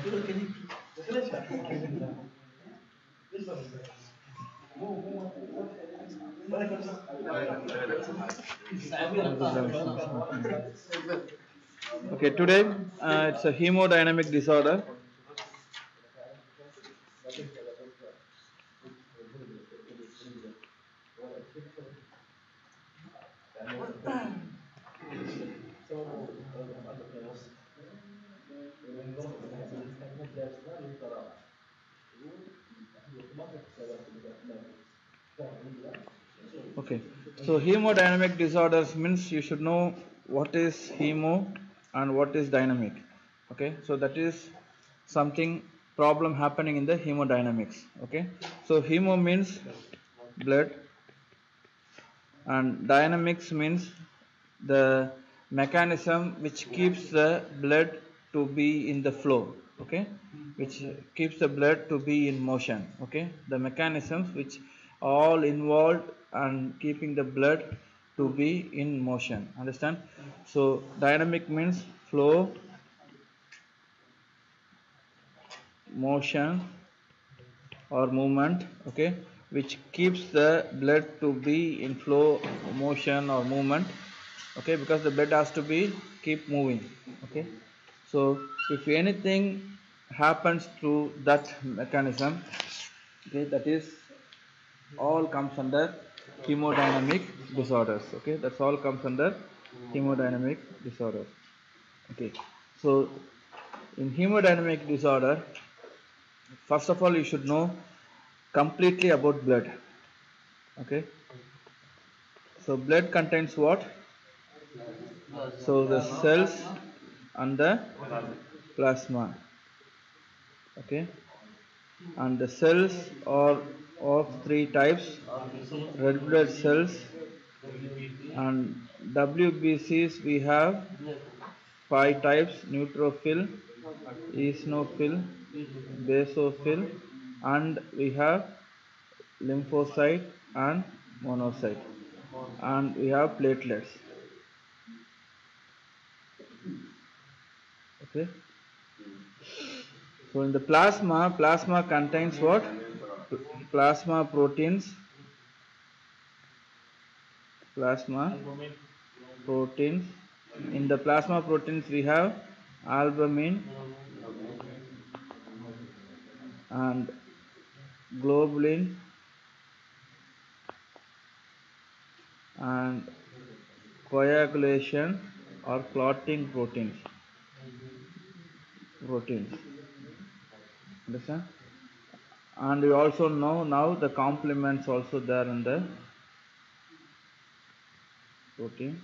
Okay, today it's a hemodynamic disorder. Okay, so hemodynamic disorders means you should know what is hemo and what is dynamic. Okay, so that is something problem happening in the hemodynamics. Okay, so hemo means blood and dynamics means the mechanism which keeps the blood to be in the flow. Okay, which keeps the blood to be in motion. Okay, the mechanisms which all involved and keeping the blood to be in motion. Understand? So dynamic means flow, motion or movement. Okay, which keeps the blood to be in flow, motion or movement. Okay, because the blood has to be keep moving. Okay, so if anything happens to that mechanism, okay, that is all comes under hemodynamic disorders. Okay, that's all comes under hemodynamic disorders. Okay, so in hemodynamic disorder, first of all you should know completely about blood. Okay, so blood contains what? So the cells and the plasma. Okay, and the cells are of three types: red blood cells, and WBCs we have five types: neutrophil, eosinophil, basophil, and we have lymphocyte and monocyte, and we have platelets. Okay, so in the plasma contains what? Plasma proteins, plasma proteins. In the plasma proteins we have albumin and globulin and coagulation or clotting proteins. Understand? And we also know now the complements also there in the protein.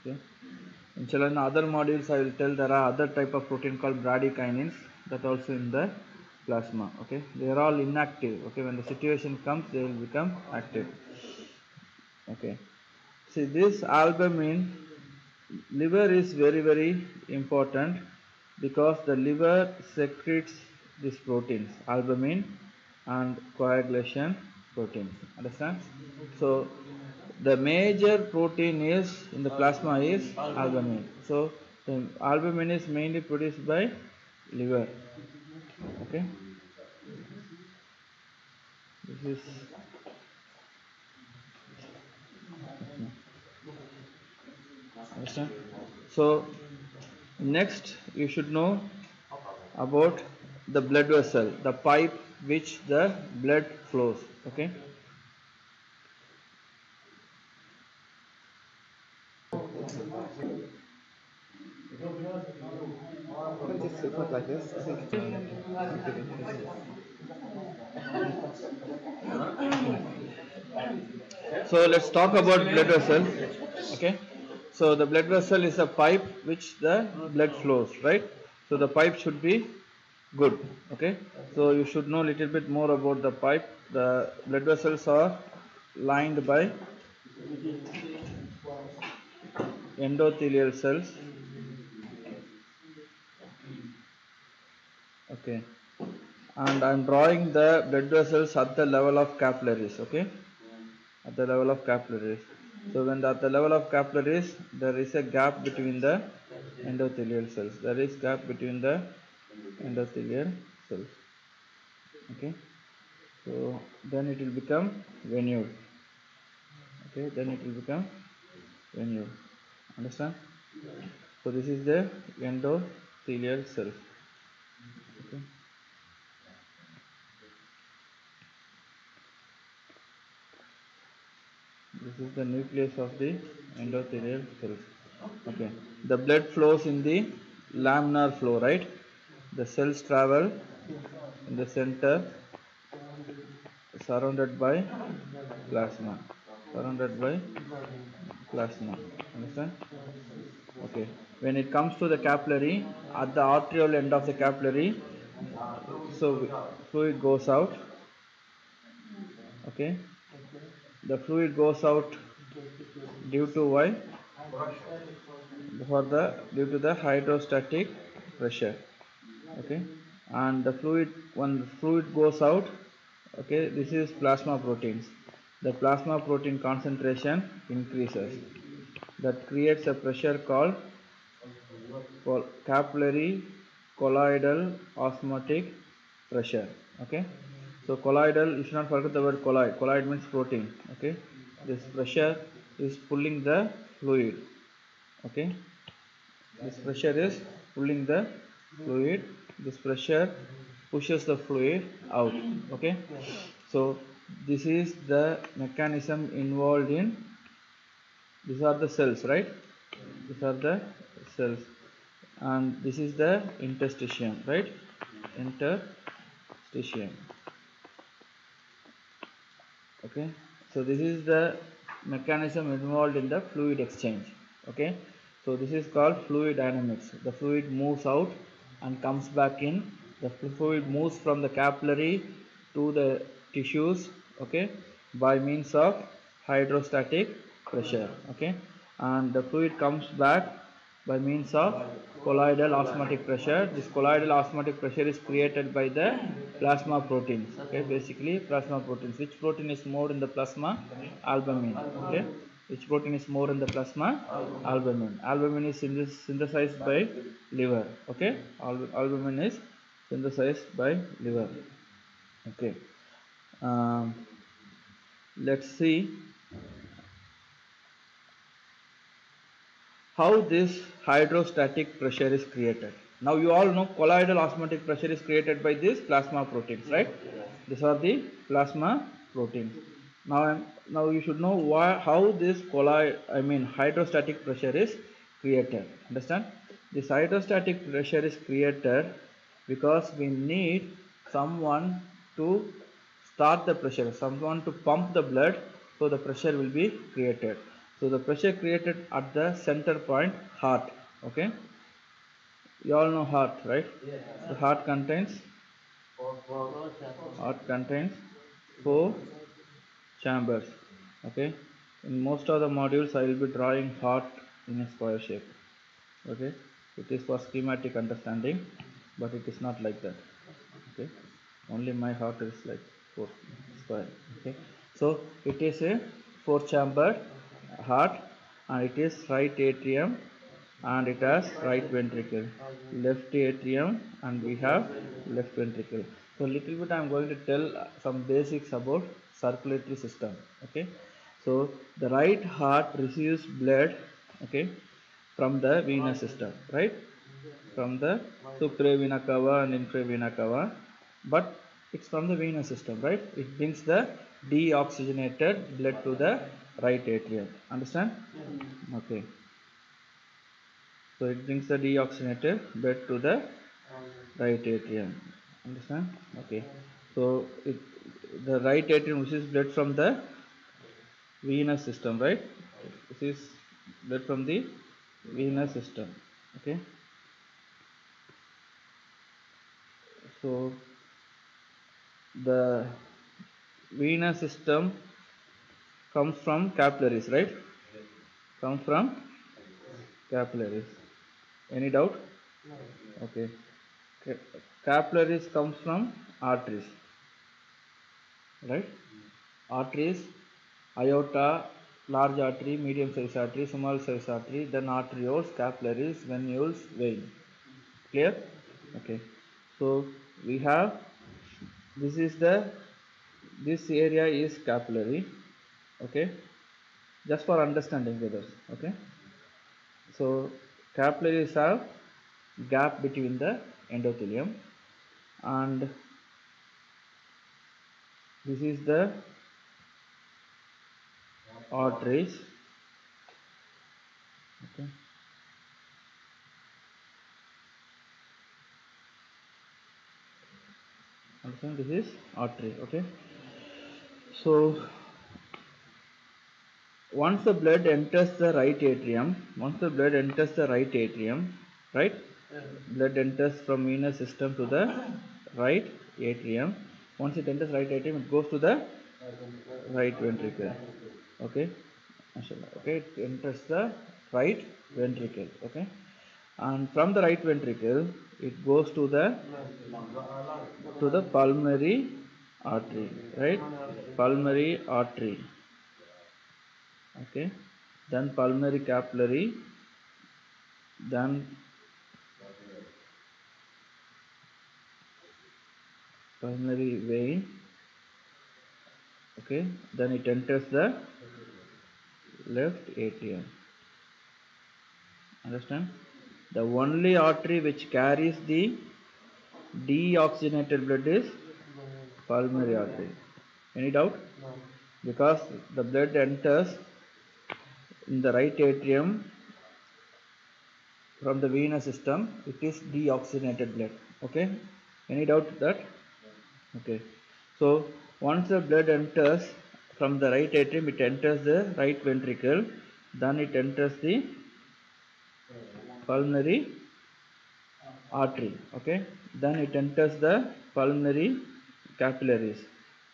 Okay. In other modules I will tell there are other type of protein called bradykinins that also in the plasma. Okay, they are all inactive. Okay, when the situation comes they will become active. Okay, see this albumin, liver is very important because the liver secretes these proteins, albumin and coagulation proteins. Understand? So the major protein is in the plasma is albumin. So the albumin is mainly produced by liver. Okay, this is understand. So next you should know about the blood vessel, the pipe which the blood flows. Okay, Just put like this. I think. so let's talk about blood vessel. Okay, so the blood vessel is a pipe which the blood flows, right? So the pipe should be good. Okay, so you should know a little bit more about the pipe. The blood vessels are lined by endothelial cells. Okay, and I'm drawing the blood vessels at the level of capillaries. Okay, at the level of capillaries. So when at the level of capillaries there is a gap between the endothelial cells. There is gap between the endothelial cells. Okay, so then it will become venule. Okay, then it will become venule. Understand? So this is the endothelial cells. Okay. This is the nucleus of the endothelial cells. Okay. The blood flows in the laminar flow, right? The cells travel in the center surrounded by plasma. Surrounded by plasma. Understand? Okay. When it comes to the capillary, at the arterial end of the capillary, so fluid goes out. Okay. The fluid goes out due to why? Due to the hydrostatic pressure. Okay, and the fluid, when the fluid goes out, okay, this is plasma proteins. The plasma protein concentration increases. That creates a pressure called capillary colloidal osmotic pressure. Okay, so colloidal, you should not forget the word colloid. Colloid means protein. Okay, this pressure is pulling the fluid. Okay, this pressure is pulling the fluid. This pressure pushes the fluid out. Okay, so this is the mechanism involved in, these are the cells, right? These are the cells, and this is the interstitium, right? Interstitium. Okay, so this is the mechanism involved in the fluid exchange. Okay, so this is called fluid dynamics. The fluid moves out and comes back in. The fluid moves from the capillary to the tissues, okay, by means of hydrostatic pressure. Okay, and the fluid comes back by means of colloidal osmotic pressure. This colloidal osmotic pressure is created by the plasma proteins. Okay, basically plasma proteins. Which protein is more in the plasma? Albumin. Okay, which protein is more in the plasma? Albumin. Albumin is synthesized by liver. Okay, albumin is synthesized by liver. Okay, um, let's see how this hydrostatic pressure is created. Now you all know colloidal osmotic pressure is created by these plasma proteins, right? These are the plasma proteins. Now you should know how this hydrostatic pressure is created. Understand? This hydrostatic pressure is created because we need someone to start the pressure, someone to pump the blood, so the pressure will be created. So the pressure created at the center point, heart. Okay, you all know heart, right? The heart contains four chambers. Okay, in most of the modules I will be drawing heart in a square shape. Okay, it is for schematic understanding, but it is not like that. Okay, only my heart is like four square. Okay, so it is a four chamber heart, and it is right atrium, and it has right ventricle, left atrium, and we have left ventricle. So little bit I am going to tell some basics about circulatory system. Okay, so the right heart receives blood, okay, from the venous system, right? From the supravena cava and infravena cava, but it's from the venous system, right? It brings the deoxygenated blood to the right atrium. Understand? Okay, so it brings the deoxygenated blood to the right atrium. Understand? Okay, so the right atrium receives blood from the venous system, right? This is blood from the venous system. Okay, so the venous system comes from capillaries, right? Comes from capillaries. Any doubt? Okay. Capillaries comes from arteries, right? Arteries, aorta, large artery, medium size artery, small size artery, then arterioles, capillaries, venules, vein. Clear? Okay. So we have, this area is capillary, okay, just for understanding brothers, okay. So capillaries have gap between the endothelium, and this is the arteries, okay. Understand, this is artery, okay. So once the blood enters the right atrium, right, blood enters from venous system to the right atrium. Once it enters right atrium, it goes to the right ventricle, okay. Okay, it enters the right ventricle, okay, and from the right ventricle it goes to the pulmonary artery, right, pulmonary artery, okay, then pulmonary capillary, then pulmonary vein, okay, then it enters the left atrium. Understand, the only artery which carries the deoxygenated blood is pulmonary artery. Any doubt? Because the blood enters in the right atrium from the venous system, it is deoxygenated blood, okay. Any doubt that? Okay, so once the blood enters from the right atrium, it enters the right ventricle, then it enters the pulmonary artery, okay, then it enters the pulmonary capillaries,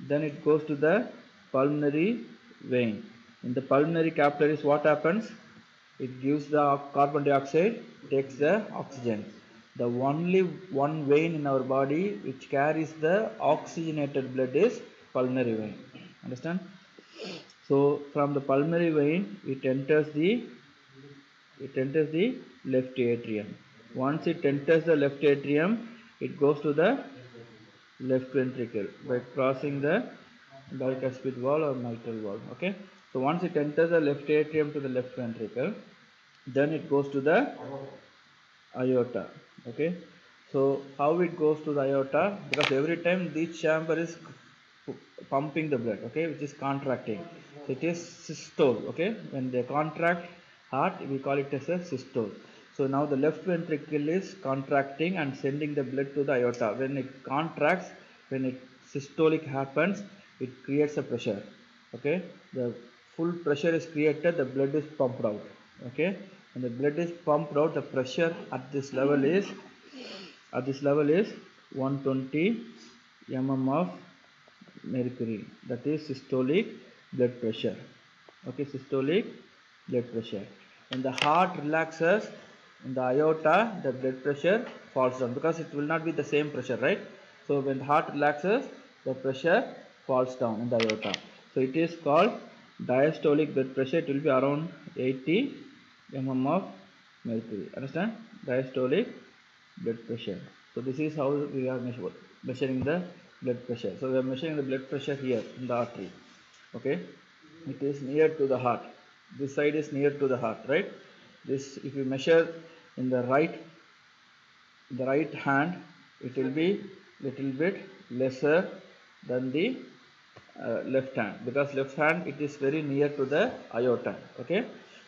then it goes to the pulmonary vein. In the pulmonary capillaries, what happens? It gives the carbon dioxide, takes the oxygen. The only one vein in our body which carries the oxygenated blood is pulmonary vein. Understand? So from the pulmonary vein it enters the left atrium. Once it enters the left atrium, it goes to the left ventricle by crossing the bicuspid wall or mitral valve. Okay. So once it enters the left atrium to the left ventricle, then it goes to the aorta. Okay. So how it goes to the aorta? Because every time this chamber is pumping the blood, okay, which is contracting. So it is systole. Okay. When they contract heart, we call it as a systole. So now the left ventricle is contracting and sending the blood to the aorta. When it contracts, when it systolic happens, it creates a pressure. Okay. The full pressure is created, the blood is pumped out. Okay. When the blood is pumped out, the pressure at this level is 120 mm of mercury. That is systolic blood pressure. Okay, systolic blood pressure. When the heart relaxes in the aorta, the blood pressure falls down because it will not be the same pressure, right? So when the heart relaxes, the pressure falls down in the aorta. So it is called diastolic blood pressure. It will be around 80 mm of mercury. Understand? Diastolic blood pressure. So this is how we are measuring the blood pressure. So we are measuring the blood pressure here in the artery. Okay, it is near to the heart. This side is near to the heart, right? This, if you measure in the right hand, it will be little bit lesser than the left hand, because left hand it is very near to the aorta. Okay,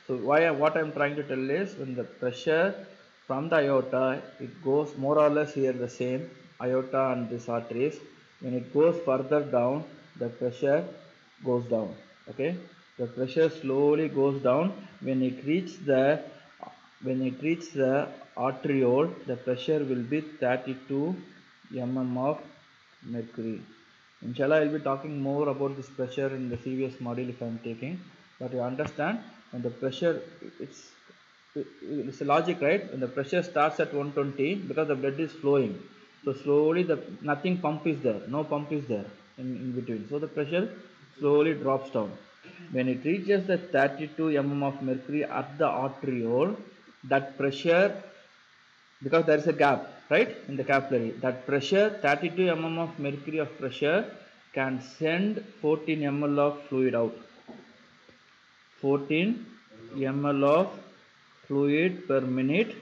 so what I'm trying to tell is, when the pressure from the aorta, it goes more or less here the same, aorta and this arteries. When it goes further down, the pressure goes down. Okay, the pressure slowly goes down. When it reaches the arteriole, the pressure will be 32 mm of mercury. Inshallah, I will be talking more about this pressure in the CVS module if I am taking. But you understand, when the pressure, it's a logic, right? When the pressure starts at 120, because the blood is flowing, so slowly nothing pump is there, no pump is there in between. So the pressure slowly drops down. When it reaches the 32 mm of mercury at the arteriole, that pressure, because there is a gap, right, in the capillary. That pressure, 32 mm of mercury of pressure can send 14 ml of fluid out. 14 ml of fluid per minute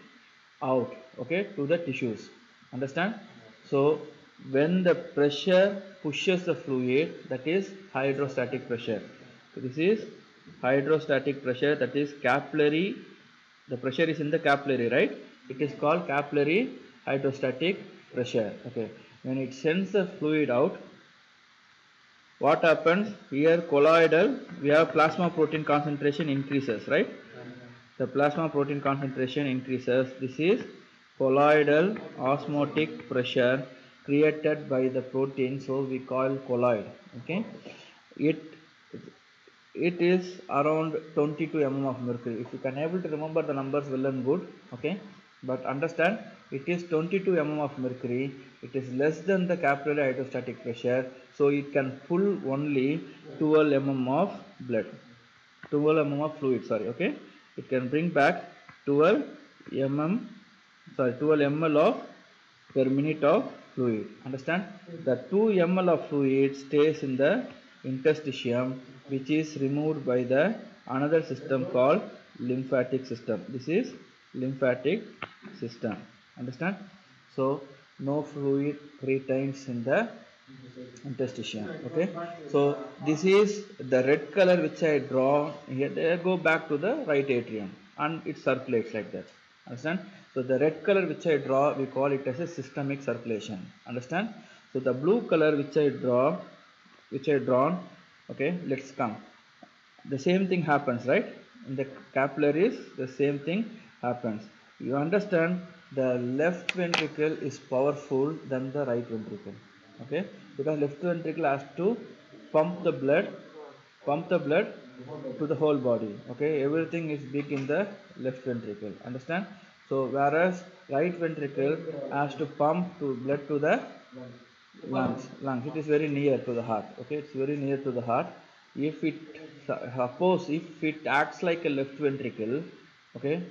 out, okay, to the tissues. Understand? So when the pressure pushes the fluid, that is hydrostatic pressure. So this is hydrostatic pressure, that is capillary. The pressure is in the capillary, right? It is called capillary hydrostatic pressure. Okay. When it sends the fluid out, what happens here? Colloidal, we have plasma protein concentration increases, right? The plasma protein concentration increases. This is colloidal osmotic pressure created by the protein, so we call colloid. Okay, it it is around 22 mm of mercury. If you can able to remember the numbers, well and good. Okay, but understand, it is 22 mm of mercury. It is less than the capillary hydrostatic pressure, so it can pull only 12 mm of blood, 12 mm of fluid, sorry. Okay, it can bring back 12 mm, sorry, 12 ml of per minute of fluid. Understand? The 2 ml of fluid stays in the interstitium, which is removed by the another system called lymphatic system. This is lymphatic system. Understand? So no fluid retains in the interstitium. Okay, so this is the red color which I draw here. They go back to the right atrium and it circulates like that. Understand? So the red color which I draw, we call it as a systemic circulation. Understand? So the blue color which I drawn, okay, let's come. The same thing happens, right? In the capillaries, the same thing happens. You understand, the left ventricle is powerful than the right ventricle. Okay, because left ventricle has to pump the blood, pump the blood to the whole body. Okay, everything is big in the left ventricle. Understand? So whereas right ventricle has to pump to blood to the lungs, it is very near to the heart. Okay, it's very near to the heart. If it, suppose if it acts like a left ventricle, okay,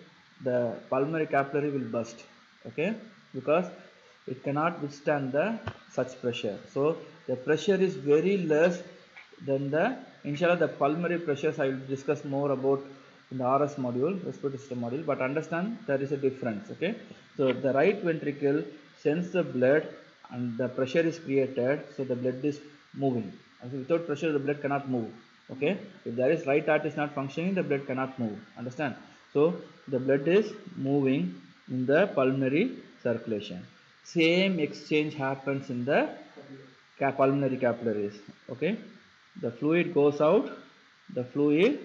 the pulmonary capillary will burst. Okay, because it cannot withstand the such pressure. So the pressure is very less than the, inshallah, the pulmonary pressures I will discuss more about in the RS module, respiratory system module. But understand, there is a difference. Okay, so the right ventricle sends the blood and the pressure is created, so the blood is moving. So without pressure the blood cannot move. Okay, if there is right heart is not functioning, the blood cannot move. Understand? So the blood is moving in the pulmonary circulation. Same exchange happens in the pulmonary capillaries. Okay, the fluid goes out, the fluid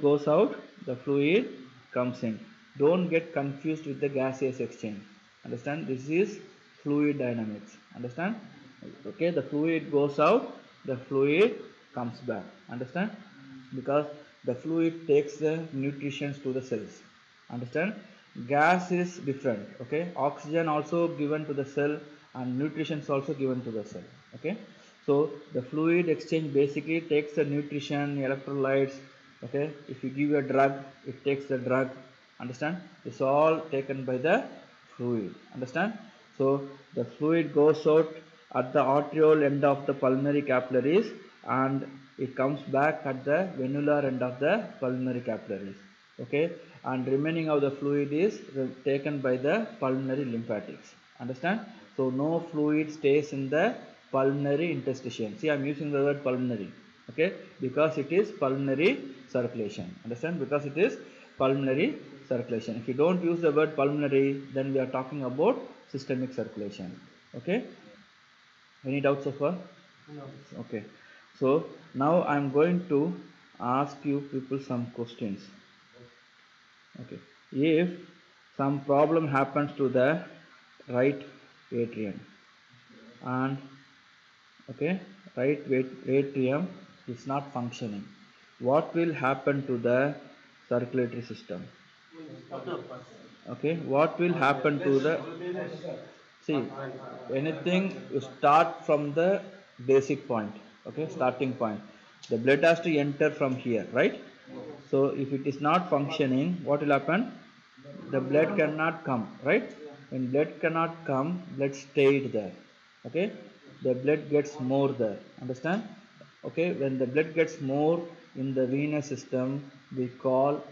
goes out, the fluid comes in. Don't get confused with the gaseous exchange. Understand? This is fluid dynamics. Understand? Okay, the fluid goes out, the fluid comes back. Understand? Because the fluid takes the nutrition to the cells. Understand? Gas is different. Okay, oxygen also given to the cell and nutrition is also given to the cell. Okay, so the fluid exchange basically takes the nutrition, electrolytes. Okay, if you give a drug, it takes the drug. Understand? It's all taken by the fluid. Understand? So the fluid goes out at the arterial end of the pulmonary capillaries and it comes back at the venular end of the pulmonary capillaries. Okay, and remaining of the fluid is taken by the pulmonary lymphatics. Understand? So no fluid stays in the pulmonary interstitium. See, I am using the word pulmonary. Okay, because it is pulmonary circulation. Understand? Because it is pulmonary circulation. If you don't use the word pulmonary, then we are talking about systemic circulation. Okay, any doubts so far? No. Okay, so now I am going to ask you people some questions. Okay, if some problem happens to the right atrium and, okay, right atrium is not functioning, what will happen to the circulatory system? Okay, what will happen to the, see, anything you start from the basic point. Okay, starting point, the blood has to enter from here, right? So if it is not functioning, what will happen? The blood cannot come, right? When blood cannot come, blood stayed there. Okay, the blood gets more there. Understand? Okay, when the blood gets more in the venous system, we call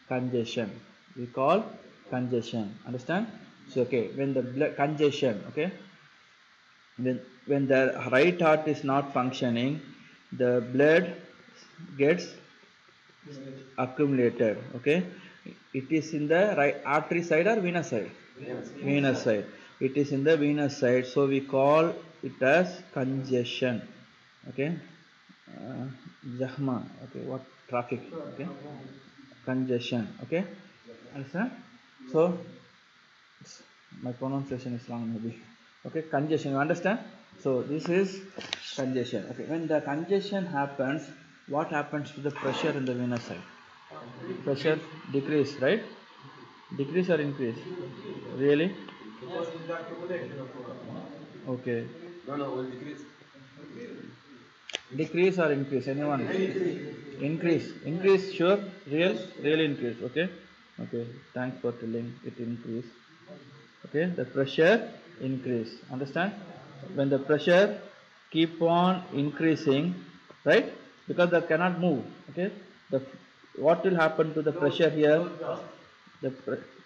congestion. We call congestion. Understand? So okay, when the blood congestion, okay, when the right heart is not functioning, the blood gets accumulated. Okay, it is in the right artery side or venous side? Venous side. It is in the venous side, so we call it as congestion. Okay, uh, jahma. Okay, what traffic? Okay, congestion. Okay, understand? So my pronunciation is wrong maybe. Okay, congestion, you understand? So this is congestion. Okay, when the congestion happens, what happens to the pressure in the venous side? Pressure decrease, right? Decrease or increase? Really? Okay. Decrease or increase? Anyone? Increase. Increase, sure. Real increase. Okay. Okay. Thanks for telling it increase. Okay, the pressure increase. Understand? When the pressure keep on increasing, right? Because that cannot move. Okay, the what will happen to the pressure here? The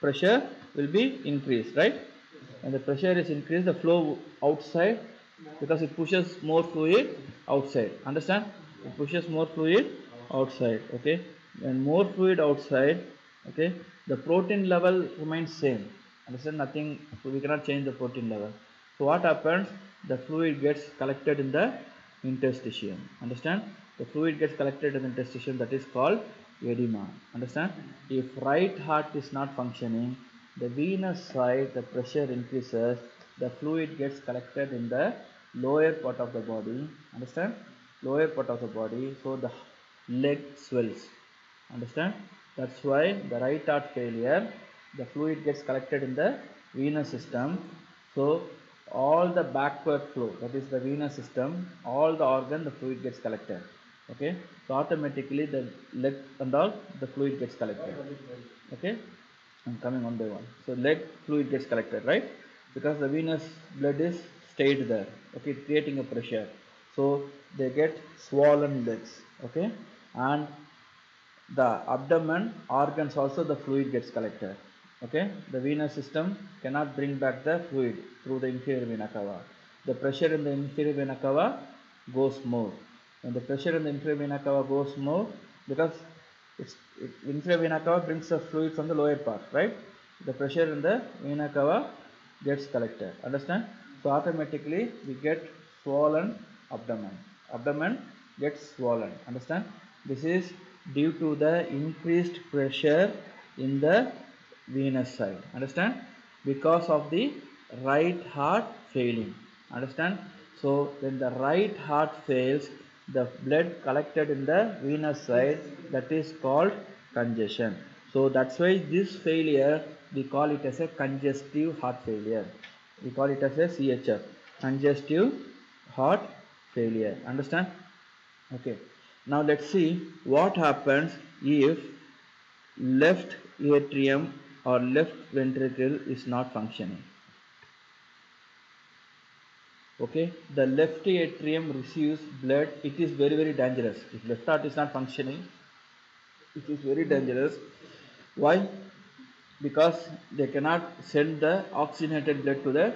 pressure will be increased, right? And the pressure is increased, the flow outside, because it pushes more fluid outside. Understand? It pushes more fluid outside. Okay, and more fluid outside. Okay, the protein level remains same. Understand? Nothing. We cannot change the protein level. So what happens? The fluid gets collected in the interstitium. Understand? The fluid gets collected in the interstitium, that is called edema. Understand? If right heart is not functioning, the venous side, the pressure increases, the fluid gets collected in the lower part of the body. Understand? Lower part of the body, so the leg swells. Understand? That's why the right heart failure, the fluid gets collected in the venous system. So all the backward flow, that is the venous system, all the organ, the fluid gets collected. Okay, so automatically the leg and all, the fluid gets collected. Okay, I'm coming one by one. So leg fluid gets collected, right? Because the venous blood is stayed there. Okay, creating a pressure. So they get swollen legs. Okay, and the abdomen organs also, the fluid gets collected. Okay, the venous system cannot bring back the fluid through the inferior vena cava. The pressure in the inferior vena cava goes more. When the pressure in the inferior vena cava goes more, because inferior vena cava brings the fluid from the lower part, right? The pressure in the vena cava gets collected. Understand? So automatically we get swollen abdomen. Abdomen gets swollen. Understand? This is due to the increased pressure in the venous side. Understand? Because of the right heart failing. Understand? So when the right heart fails, the blood collected in the venous side, that is called congestion. So that's why this failure, we call it as a congestive heart failure. We call it as a CHF, congestive heart failure. Understand? Okay, now let's see what happens if left atrium or left ventricle is not functioning. Okay, the left atrium receives blood. It is very dangerous. If left heart is not functioning, it is very dangerous. Why? Because they cannot send the oxygenated blood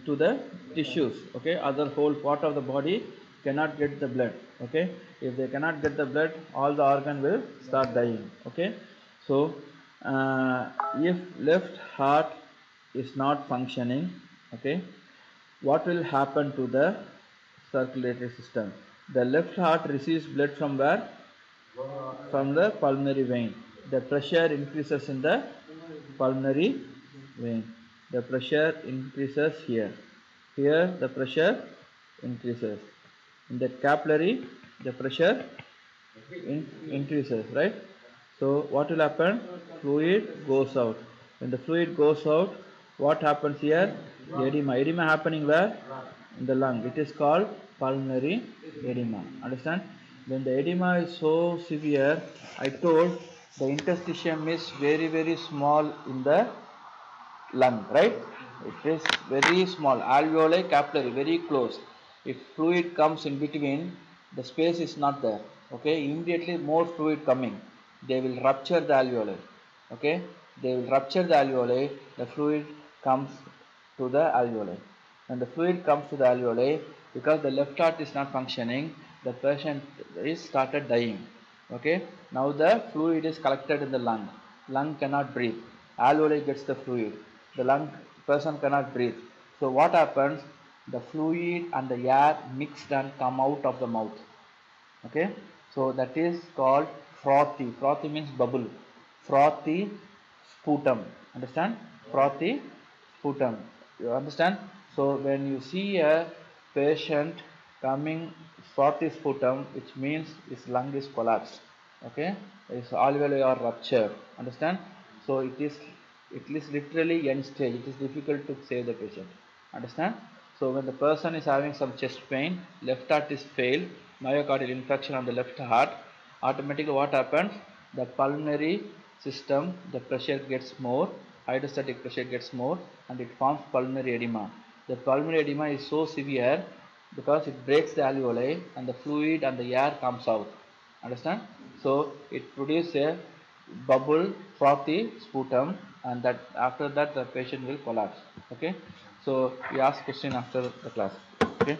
to the tissues. Okay, other whole part of the body cannot get the blood. Okay, if they cannot get the blood, all the organ will start dying. Okay, so if left heart is not functioning, okay, what will happen to the circulatory system? The left heart receives blood from where? From the pulmonary vein. The pressure increases in the pulmonary vein. The pressure increases here. Here the pressure increases. In the capillary, the pressure increases, right? So what will happen? Fluid goes out. When the fluid goes out, what happens here? Edema. Edema happening where? In the lung. It is called pulmonary edema. Understand? When the edema is so severe, I told the interstitium is very small in the lung, right? It is very small, alveoli capillary, very close. If fluid comes in between, the space is not there. Okay, immediately more fluid coming, they will rupture the alveoli. Okay, they will rupture the alveoli. The fluid comes to the alveoli. When the fluid comes to the alveoli, because the left heart is not functioning, the patient is started dying. Okay, now the fluid is collected in the lung. Lung cannot breathe. Alveoli gets the fluid. The lung person cannot breathe. So what happens? The fluid and the air mixed and come out of the mouth. Okay, so that is called frothy means bubble, frothy sputum, understand, frothy sputum, you understand. So when you see a patient coming frothy sputum, which means his lung is collapsed. Okay, his alveoli are ruptured, understand. So it is literally end stage, it is difficult to save the patient, understand. So when the person is having some chest pain, left heart is failed, myocardial infarction on the left heart, automatically what happens? The pulmonary system, the pressure gets more, hydrostatic pressure gets more, and it forms pulmonary edema. The pulmonary edema is so severe because it breaks the alveoli and the fluid and the air comes out. Understand? So it produces a bubble frothy sputum, and that after that the patient will collapse. Okay, so we ask question after the class. Okay,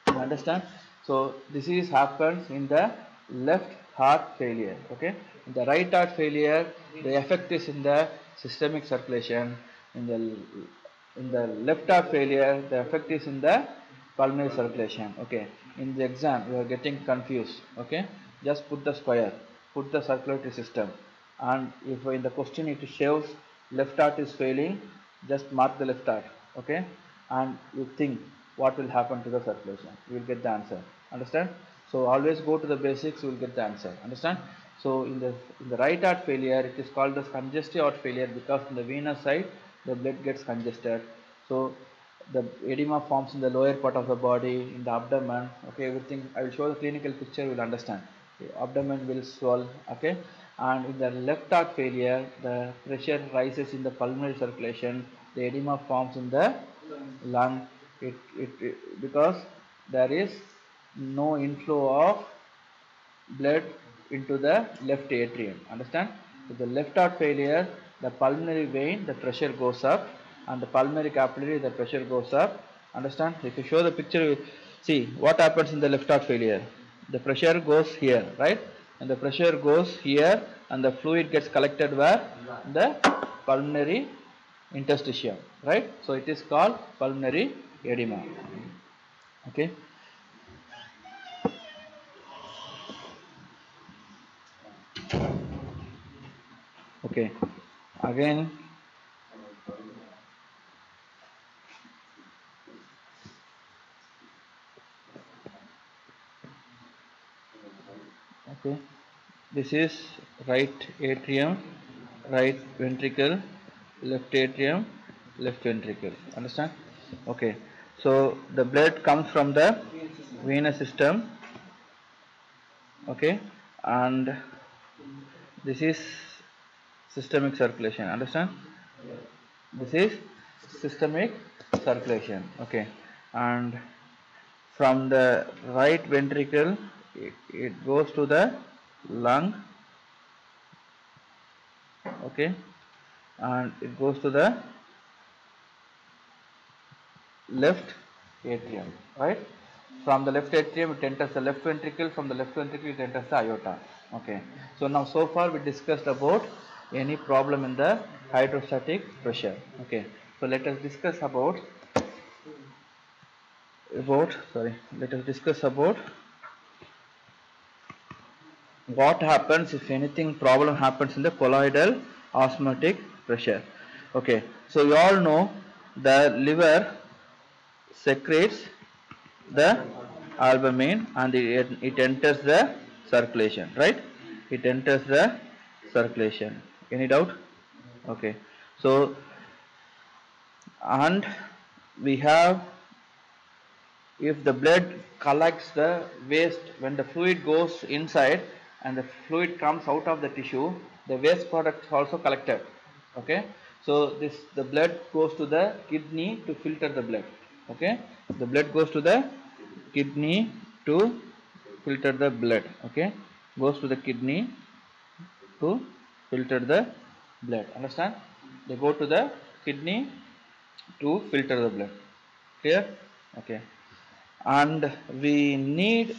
you understand. So this is happens in the left heart failure. Okay, in the right heart failure, the effect is in the systemic circulation. In the left heart failure, the effect is in the pulmonary circulation. Okay, in the exam you are getting confused. Okay, just put the square, put the circulatory system, and if in the question it shows left heart is failing, just mark the left heart. Okay, and you think what will happen to the circulation, you will get the answer, understand. So always go to the basics, you will get the answer, understand. So in the right heart failure, it is called as congestive heart failure because in the venous side the blood gets congested. So the edema forms in the lower part of the body, in the abdomen. Okay, everything I will show the clinical picture, you will understand. The abdomen will swell. Okay, and in the left heart failure, the pressure rises in the pulmonary circulation, the edema forms in the lung. It because there is no inflow of blood into the left atrium, understand. With the left heart failure, the pulmonary vein, the pressure goes up, and the pulmonary capillary, the pressure goes up, understand. If you show the picture, you see what happens in the left heart failure. The pressure goes here, right, and the pressure goes here, and the fluid gets collected where? The pulmonary interstitium, right. So it is called pulmonary edema. Okay, okay, again. Okay, this is right atrium, right ventricle, left atrium, left ventricle, understand. Okay, so the blood comes from the venous system. Okay, and this is systemic circulation, understand. This is systemic circulation. Okay, and from the right ventricle, it goes to the lung. Okay, and it goes to the left atrium, right. From the left atrium it enters the left ventricle, from the left ventricle it enters the aorta. Okay, so now so far we discussed about any problem in the hydrostatic pressure. Okay, so let us discuss about let us discuss about what happens if anything problem happens in the colloidal osmotic pressure. Okay, so you all know the liver secretes the albumin and it enters the circulation, right. It enters the circulation. Any doubt? Okay, so and we have, if the blood collects the waste, when the fluid goes inside and the fluid comes out of the tissue, the waste products also collected. Okay, So the blood goes to the kidney to filter the blood. Okay, the blood goes to the kidney to filter the blood. Okay, goes to the kidney to filter the blood. Understand? They go to the kidney to filter the blood. Clear? Okay. And we need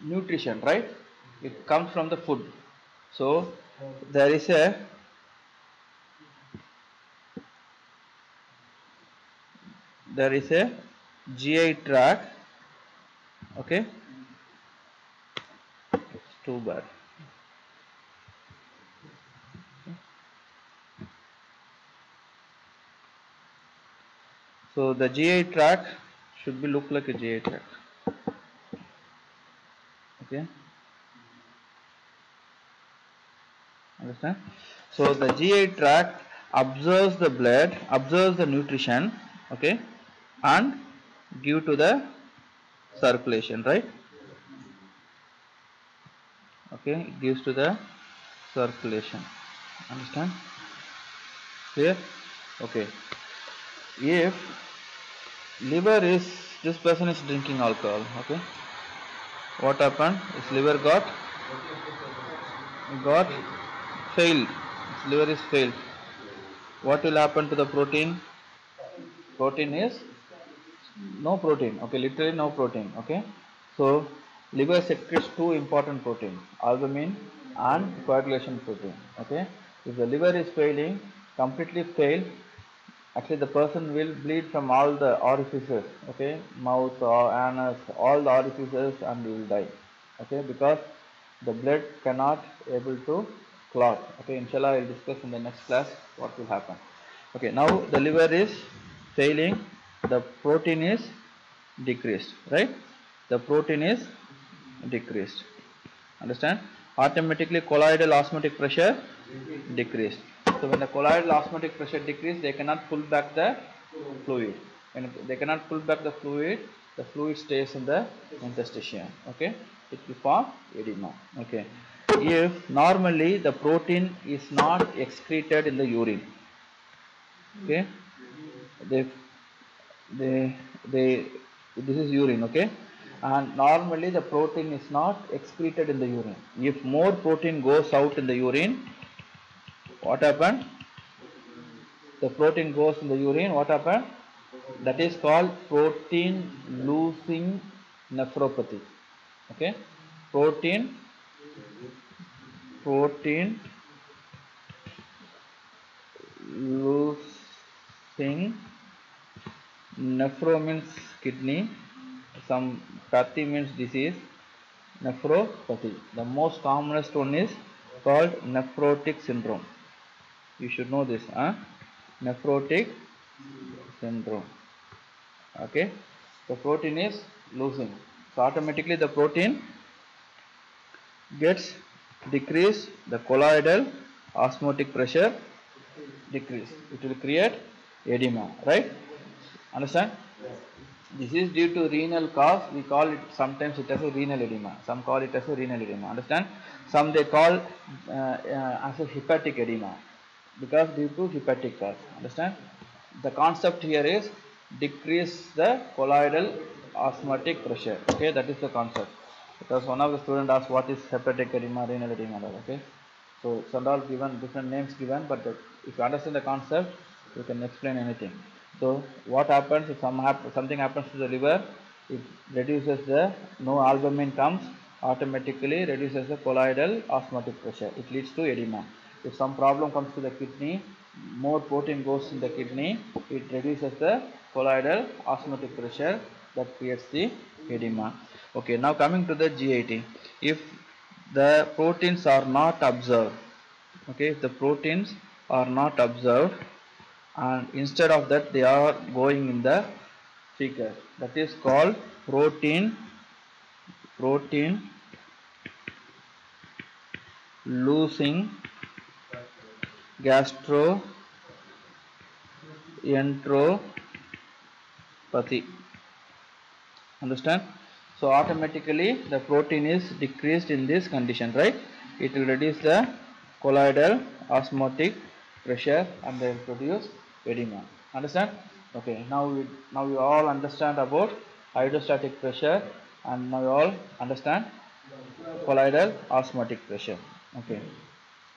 nutrition, right? It comes from the food. So there is a GI tract. Okay, it's too bad. So the GI tract should be look like a GI tract. Okay, understand? So the GI tract observes the blood, observes the nutrition. Okay, and give to the circulation, right? Okay, it gives to the circulation. Understand? Clear? Okay. If liver is, this person is drinking alcohol. Okay, what happened? His liver got failed. His liver is failed. What will happen to the protein? Protein is no protein. Okay, literally no protein. Okay, so liver secretes two important proteins, albumin and coagulation protein. Okay, if the liver is failing, completely failed, actually the person will bleed from all the orifices. Okay, mouth or anus, all the orifices, and he will die. Okay, because the blood cannot able to clot. Okay, inshallah I will discuss in the next class what will happen. Okay, now the liver is failing, the protein is decreased, right? The protein is decreased. Understand? Automatically colloidal osmotic pressure decreased. So when the colloidal osmotic pressure decreased, they cannot pull back the fluid. When they cannot pull back the fluid stays in the interstitium. Okay, it will form edema. Okay, if normally the protein is not excreted in the urine. Okay, they they they this is urine. Okay, and normally the protein is not excreted in the urine. If more protein goes out in the urine, what happened? The protein goes in the urine, what happened? That is called protein losing nephropathy. Okay, protein losing, nephro means kidney, some pathy means disease, nephropathy. The most commonest one is called nephrotic syndrome. You should know this, nephrotic syndrome. Okay, the protein is losing, so automatically the protein gets decreased, the colloidal osmotic pressure decrease, it will create edema, right? Understand? This is due to renal cause. We call it sometimes it as a renal edema, some call it as a renal edema. Understand? Some they call as a hepatic edema, because due to hepatic cause. Understand? The concept here is decrease the colloidal osmotic pressure. Okay, that is the concept. Because one of the students asked what is hepatic edema, renal edema. Okay, so it's all given, different names given, but if you understand the concept, you can explain anything. So what happens if something happens to the liver? It reduces the, no albumin comes, automatically reduces the colloidal osmotic pressure. It leads to edema. If some problem comes to the kidney, more protein goes in the kidney, it reduces the colloidal osmotic pressure, that creates the edema. Okay, now coming to the GIT. If the proteins are not observed, okay, if the proteins are not observed, and instead of that they are going in the fecal, that is called protein losing gastroenteropathy. Understand? So automatically the protein is decreased in this condition, right? It will reduce the colloidal osmotic pressure and they will produce edema. Understand? Okay, now you all understand about hydrostatic pressure, and now you all understand colloidal osmotic pressure. Okay.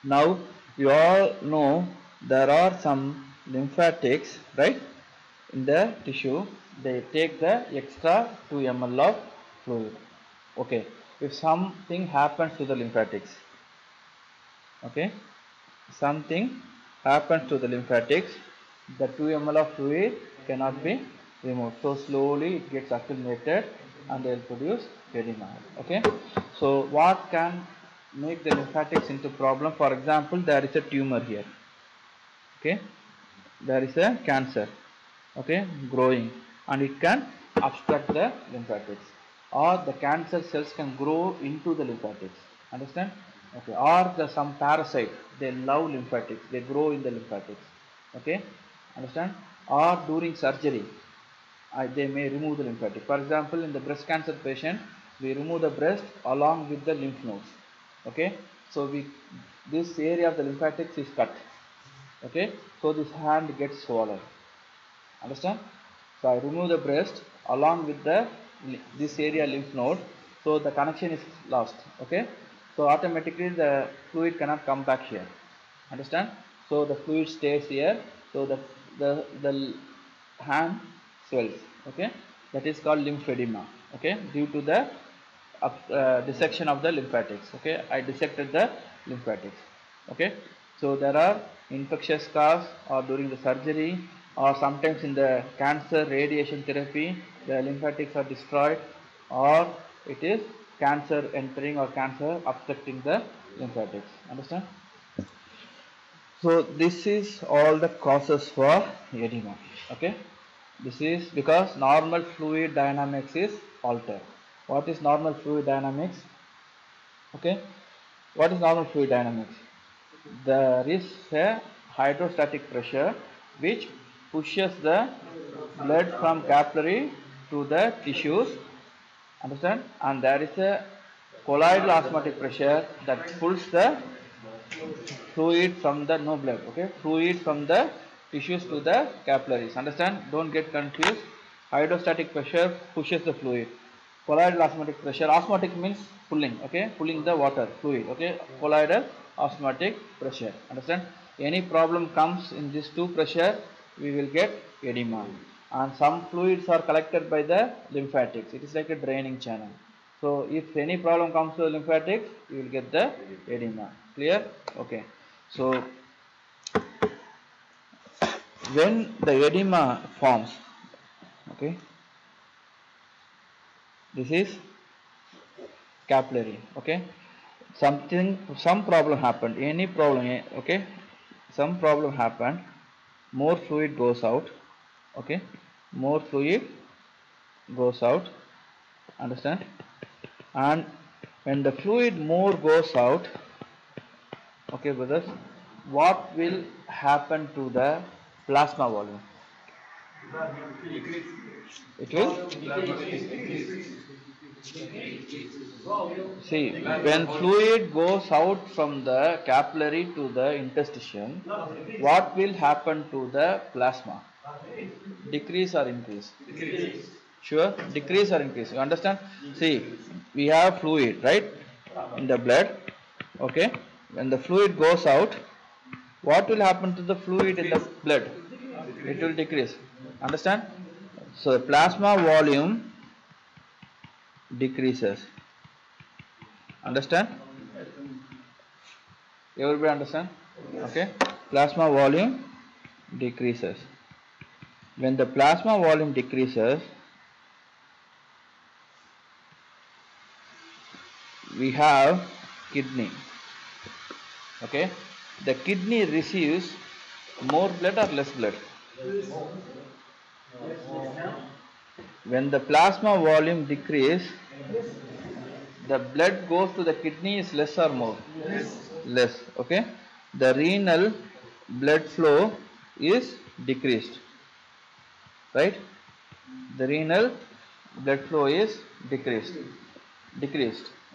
Now you all know there are some lymphatics, right? In the tissue, they take the extra 2 ml of fluid. Okay. If something happens to the lymphatics, okay, something happens to the lymphatics, the 2 ml of fluid cannot be removed. So slowly it gets accumulated and they will produce edema. Okay. So what can make the lymphatics into problem? For example, there is a tumor here. Okay. There is a cancer, okay, growing, and it can obstruct the lymphatics, or the cancer cells can grow into the lymphatics. Understand? Okay. Or the some parasite, they love lymphatics, they grow in the lymphatics. Okay. Understand? Or during surgery, they may remove the lymphatic. For example, in the breast cancer patient, we remove the breast along with the lymph nodes. Okay. So this area of the lymphatics is cut. Okay. So this hand gets swollen. Understand? So I remove the breast along with this area lymph node, so the connection is lost. Okay. So automatically the fluid cannot come back here. Understand? So the fluid stays here. So the hand swells. Okay. That is called lymphedema. Okay. Due to the dissection of the lymphatics. Okay. I dissected the lymphatics. Okay. So there are infectious scars, or during the surgery, or sometimes in the cancer radiation therapy, the lymphatics are destroyed, or it is cancer entering or cancer obstructing the lymphatics. Understand? So this is all the causes for edema. Okay. This is because normal fluid dynamics is altered. What is normal fluid dynamics? Okay. What is normal fluid dynamics? There is a hydrostatic pressure which pushes the blood from capillary to the tissues. Understand? And there is a colloidal osmotic pressure that pulls the fluid from the no blood, okay, fluid from the tissues to the capillaries. Understand? Don't get confused. Hydrostatic pressure pushes the fluid. Colloidal osmotic pressure, osmotic means pulling, okay, pulling the water fluid, okay. Colloidal osmotic pressure. Understand? Any problem comes in these two pressure, we will get edema. And some fluids are collected by the lymphatics. It is like a draining channel. So if any problem comes to the lymphatics, you will get the edema. Clear? Okay. So when the edema forms, okay, this is capillary. Okay. Some problem happened. Any problem, okay, some problem happened. More fluid goes out. Okay. More fluid goes out. Understand? And when the fluid more goes out, okay, brothers, what will happen to the plasma volume? It will see, when fluid goes out from the capillary to the interstitium, what will happen to the plasma? Decrease or increase? Sure, decrease or increase. You understand? See, we have fluid, right, in the blood. Okay, when the fluid goes out, what will happen to the fluid in the blood? It will decrease. Understand? So the plasma volume decreases. Understand? Everybody understand? Okay. Plasma volume decreases. When the plasma volume decreases, we have kidney. Okay. The kidney receives more blood or less blood? When the plasma volume decreases, the blood goes to the kidney is less or more? Less. Okay. The renal blood flow is decreased, right? The renal blood flow is decreased.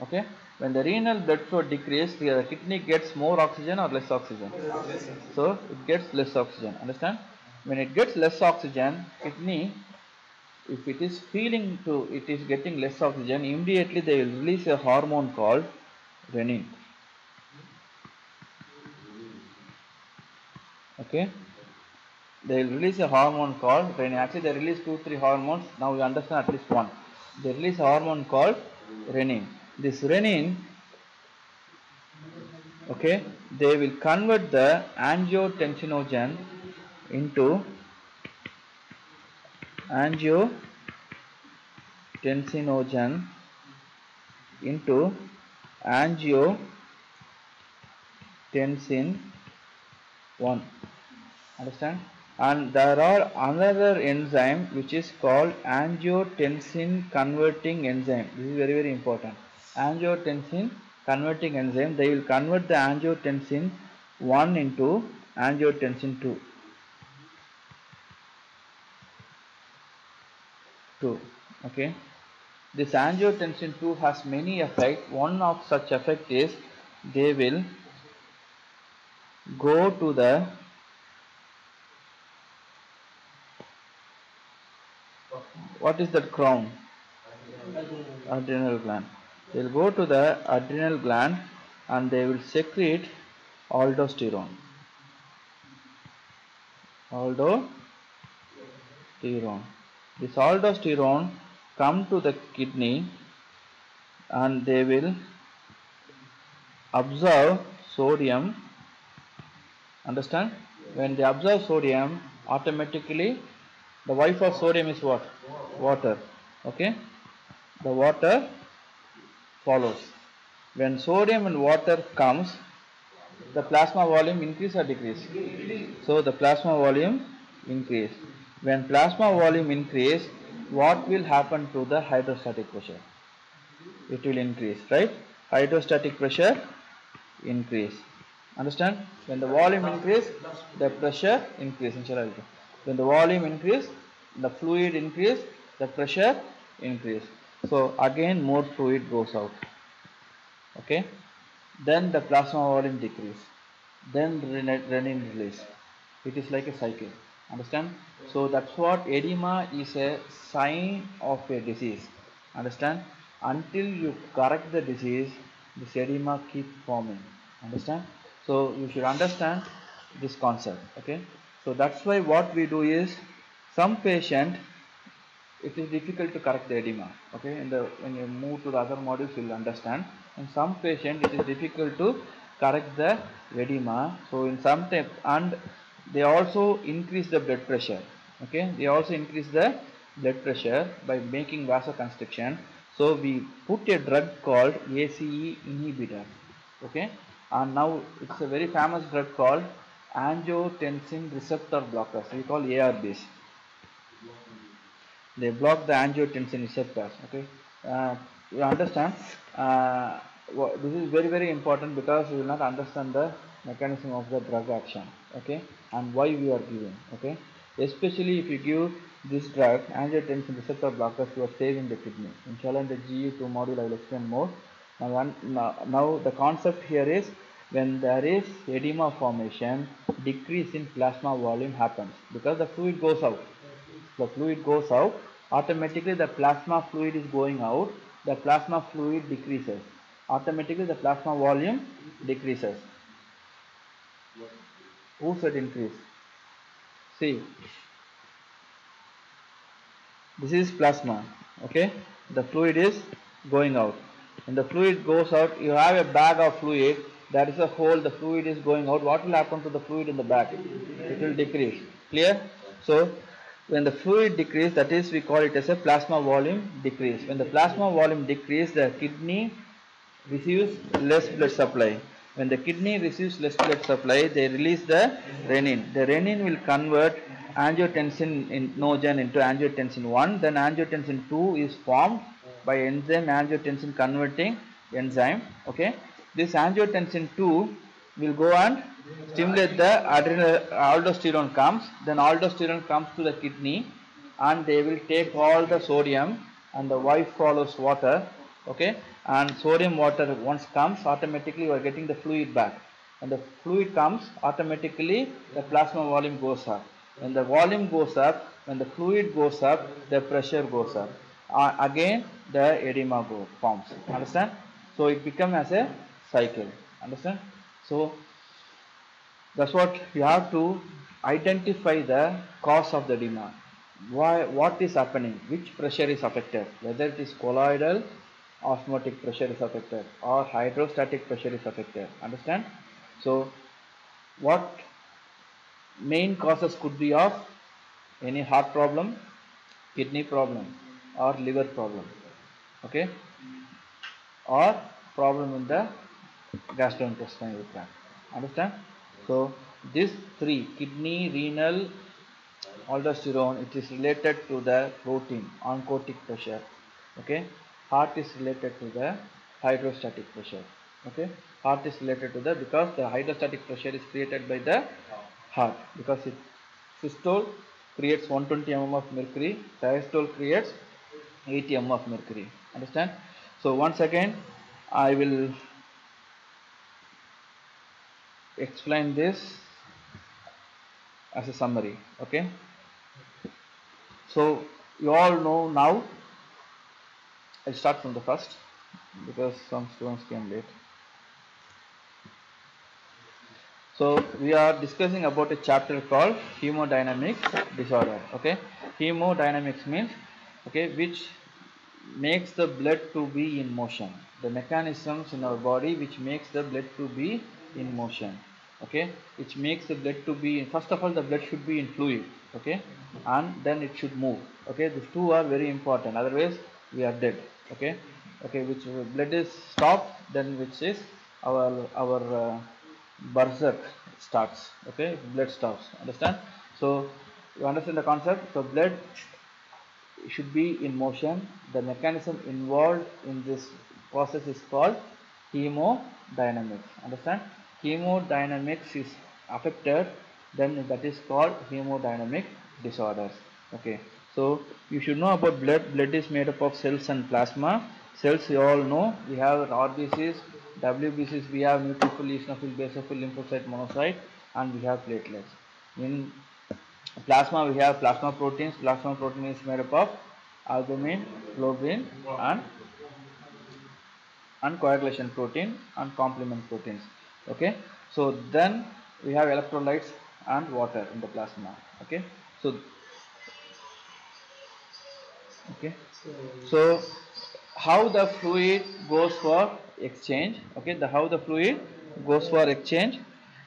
Okay. When the renal blood flow decreases, the kidney gets more oxygen or less oxygen. So it gets less oxygen. Understand? When it gets less oxygen, kidney, if it is feeling to it is getting less oxygen, immediately they will release a hormone called renin. Okay? They will release a hormone called renin. Actually, they release 2-3 hormones. Now we understand at least one. They release a hormone called renin. This renin, okay, they will convert the angiotensinogen into angiotensinogen into angiotensin 1. Understand? And there are another enzyme which is called angiotensin converting enzyme. This is very important. Angiotensin converting enzyme, they will convert the angiotensin 1 into angiotensin 2. Okay. This angiotensin 2 has many effects. One of such effect is they will go to the what is that crown? Adrenal gland. They will go to the adrenal gland and they will secrete aldosterone. This aldosterone come to the kidney and they will absorb sodium. Understand? When they absorb sodium, automatically the wife of sodium is what? Water. Okay? The water follows. When sodium and water comes, the plasma volume increase or decrease? So the plasma volume increase. When plasma volume increase, what will happen to the hydrostatic pressure? It will increase, right? Hydrostatic pressure increase. Understand? When the volume increase, the pressure increase. When the volume increase, the fluid increase, the pressure increase. So again more fluid goes out. Okay? Then the plasma volume decrease. Then renin release. It is like a cycle. Understand? So that's what edema is a sign of a disease. Understand? Until you correct the disease, this edema keep forming. Understand? So you should understand this concept. Okay? So that's why what we do is some patient it is difficult to correct the edema. Okay, when you move to the other modules, you will understand. In some patient, it is difficult to correct the edema. So in some type, and they also increase the blood pressure. Okay, they also increase the blood pressure by making vasoconstriction. So we put a drug called ACE inhibitor. Okay, and now it's a very famous drug called angiotensin receptor blockers. We call ARBs. They block the angiotensin receptors. Okay, you understand? This is very important because you will not understand the mechanism of the drug action. Okay, and why we are giving. Okay, especially if you give this drug angiotensin receptor blockers, you are saving the kidney. Inshallah, in the GE2 module, I will explain more. Now the concept here is when there is edema formation, decrease in plasma volume happens because the fluid goes out. The fluid goes out, automatically the plasma fluid is going out, the plasma fluid decreases, automatically the plasma volume decreases. Who said increase? See, this is plasma. Okay, the fluid is going out. When the fluid goes out, you have a bag of fluid, that is a hole, the fluid is going out. What will happen to the fluid in the bag? It will decrease. Clear? So when the fluid decrease, that is we call it as a plasma volume decrease. When the plasma volume decrease, the kidney receives less blood supply. When the kidney receives less blood supply, they release the renin. The renin will convert angiotensinogen into angiotensin 1. Then angiotensin 2 is formed by enzyme angiotensin converting enzyme. Okay, this angiotensin 2 will go and stimulate the adrenal aldosterone comes. Then aldosterone comes to the kidney and they will take all the sodium and the wife follows water. Okay, and sodium water once comes, automatically you are getting the fluid back. When the fluid comes, automatically the plasma volume goes up. When the volume goes up, when the fluid goes up, the pressure goes up. Again, the edema forms. Understand? So it becomes as a cycle. Understand? So that's what you have to identify the cause of the edema. Why? What is happening? Which pressure is affected? Whether it is colloidal osmotic pressure is affected or hydrostatic pressure is affected. Understand? So what main causes could be of any heart problem, kidney problem, or liver problem. Okay, or problem in the gastrointestinal tract. Understand? So these three, kidney, renal, aldosterone, it is related to the protein oncotic pressure. Okay, heart is related to the hydrostatic pressure. Okay, heart is related to the, because the hydrostatic pressure is created by the heart, because it systole creates 120 mm of mercury, diastole creates 80 mm of mercury. Understand? So once again I will explain this as a summary. Okay, so you all know now. I'll start from the first because some students came late. So we are discussing about a chapter called hemodynamics disorder. Okay, hemodynamics means, okay, which makes the blood to be in motion. The mechanisms in our body which makes the blood to be in motion. Okay, which makes the blood to be, first of all the blood should be in fluid. Okay, and then it should move. Okay, these two are very important, otherwise we are dead. Okay, okay, which blood is stopped, then which is our berserk starts. Okay, blood stops. Understand? So you understand the concept. So blood should be in motion. The mechanism involved in this process is called hemodynamics. Understand? Hemodynamics is affected, then that is called hemodynamic disorders. Okay, so you should know about blood. Blood is made up of cells and plasma. Cells you all know, we have RBCs, WBCs, we have neutrophil, eosinophil, basophil, lymphocyte, monocyte, and we have platelets. In plasma we have plasma proteins. Plasma protein is made up of albumin, globin, and coagulation protein and complement proteins. Okay, so then we have electrolytes and water in the plasma. Okay, so okay, so how the fluid goes for exchange. Okay, the how the fluid goes for exchange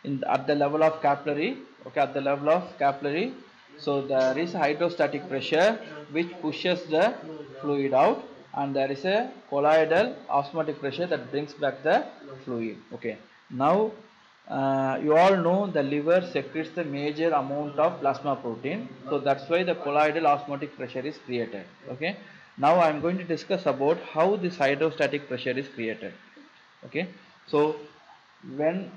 in the, at the level of capillary. Okay, at the level of capillary, so there is a hydrostatic pressure which pushes the fluid out, and there is a colloidal osmotic pressure that brings back the fluid. Okay, now you all know the liver secretes the major amount of plasma protein, so that's why the colloidal osmotic pressure is created. Okay, now I am going to discuss about how this hydrostatic pressure is created. Okay, so when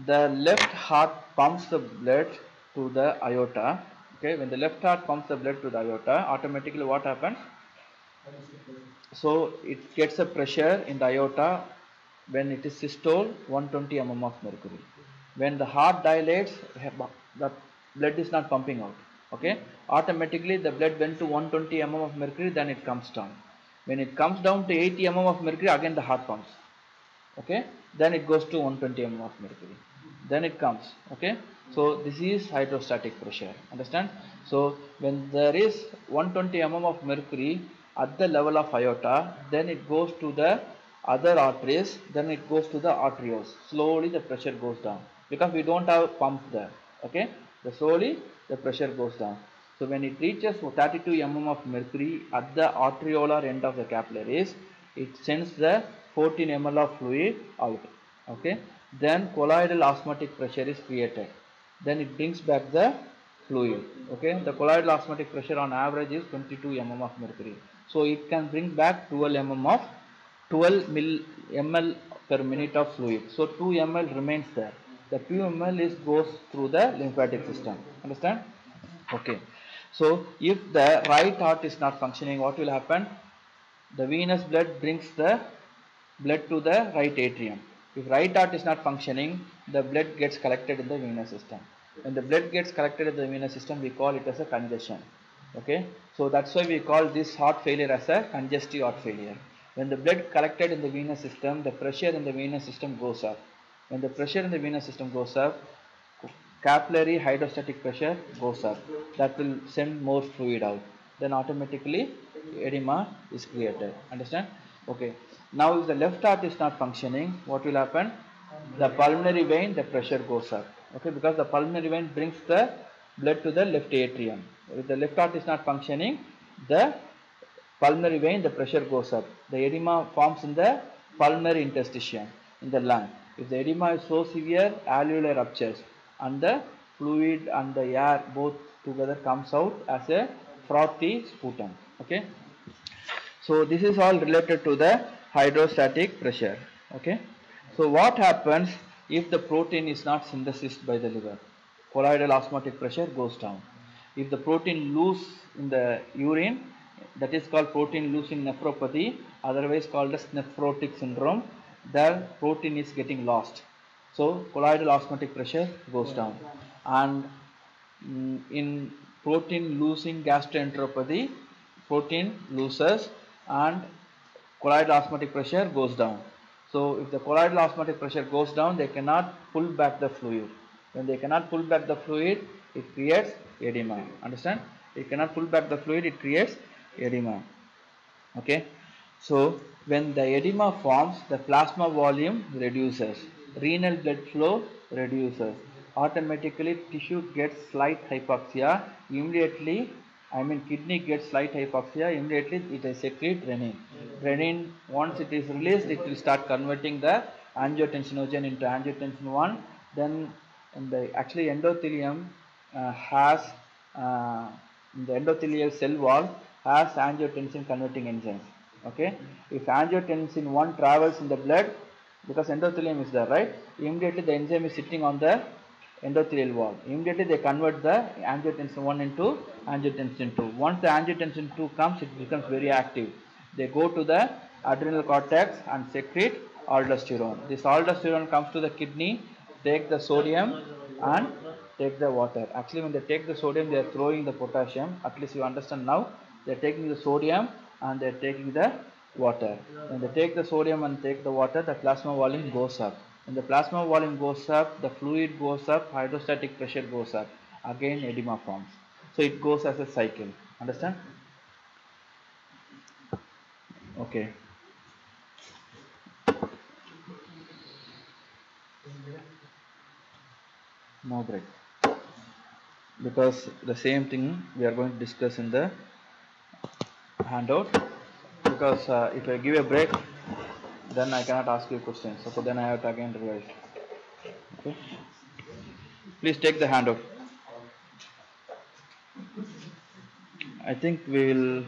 the left heart pumps the blood to the aorta, okay, when the left heart pumps the blood to the aorta, automatically what happens? So it gets a pressure in the aorta. When it is systole, 120 mm of mercury. When the heart dilates, the blood is not pumping out. Okay, automatically the blood went to 120 mm of mercury, then it comes down. When it comes down to 80 mm of mercury, again the heart pumps. Okay, then it goes to 120 mm of mercury, then it comes. Okay, so this is hydrostatic pressure. Understand? So when there is 120 mm of mercury at the level of aorta, then it goes to the other arteries, then it goes to the arterioles. Slowly the pressure goes down because we don't have pump there. Okay, the slowly the pressure goes down. So when it reaches 32 mm of mercury at the arteriolar end of the capillaries, it sends the 14 ml of fluid out. Okay, then colloidal osmotic pressure is created, then it brings back the fluid. Okay, the colloidal osmotic pressure on average is 22 mm of mercury, so it can bring back 12 mm of 12 ml per minute of fluid. So 2 ml remains there. The 2 ml is goes through the lymphatic system. Understand? Okay, so if the right heart is not functioning, what will happen? The venous blood brings the blood to the right atrium. If right heart is not functioning, the blood gets collected in the venous system. When the blood gets collected in the venous system, we call it as a congestion. Okay, so that's why we call this heart failure as a congestive heart failure. When the blood collected in the venous system, the pressure in the venous system goes up. When the pressure in the venous system goes up, capillary hydrostatic pressure goes up. That will send more fluid out. Then automatically edema is created. Understand? Okay. Now if the left heart is not functioning, what will happen? The pulmonary vein, the pressure goes up. Okay, because the pulmonary vein brings the blood to the left atrium. If the left heart is not functioning, the pulmonary vein, the pressure goes up. The edema forms in the pulmonary interstitium in the lung. If the edema is so severe, alveolar ruptures and the fluid and the air both together comes out as a frothy sputum. Okay. So this is all related to the hydrostatic pressure. Okay. So what happens if the protein is not synthesized by the liver? Colloidal osmotic pressure goes down. If the protein lose in the urine, that is called protein losing nephropathy, otherwise called as nephrotic syndrome, the protein is getting lost. So colloidal osmotic pressure goes down. And in protein losing gastroenteropathy, protein loses and colloidal osmotic pressure goes down. So if the colloidal osmotic pressure goes down, they cannot pull back the fluid. When they cannot pull back the fluid, it creates edema. Understand? It cannot pull back the fluid, it creates edema. Okay. So when the edema forms, the plasma volume reduces, renal blood flow reduces, automatically tissue gets slight hypoxia. Immediately, I mean kidney gets slight hypoxia, immediately it will secrete renin. Renin, once it is released, it will start converting the angiotensinogen into angiotensin 1. Then the actually endothelium has the endothelial cell wall has angiotensin converting enzymes. Okay, if angiotensin 1 travels in the blood, because endothelium is there, right? Immediately the enzyme is sitting on the endothelial wall. Immediately they convert the angiotensin 1 into angiotensin 2. Once the angiotensin 2 comes, it becomes very active. They go to the adrenal cortex and secrete aldosterone. This aldosterone comes to the kidney, take the sodium and take the water. Actually, when they take the sodium, they are throwing the potassium. At least you understand now. They are taking the sodium and they are taking the water. When they take the sodium and take the water, the plasma volume goes up. When the plasma volume goes up, the fluid goes up, hydrostatic pressure goes up. Again, edema forms. So it goes as a cycle. Understand? Okay. No break. Because the same thing we are going to discuss in the handout. Because if I give a break, then I cannot ask you questions. Okay, then I have to again revise. Okay. Please take the handout. I think we will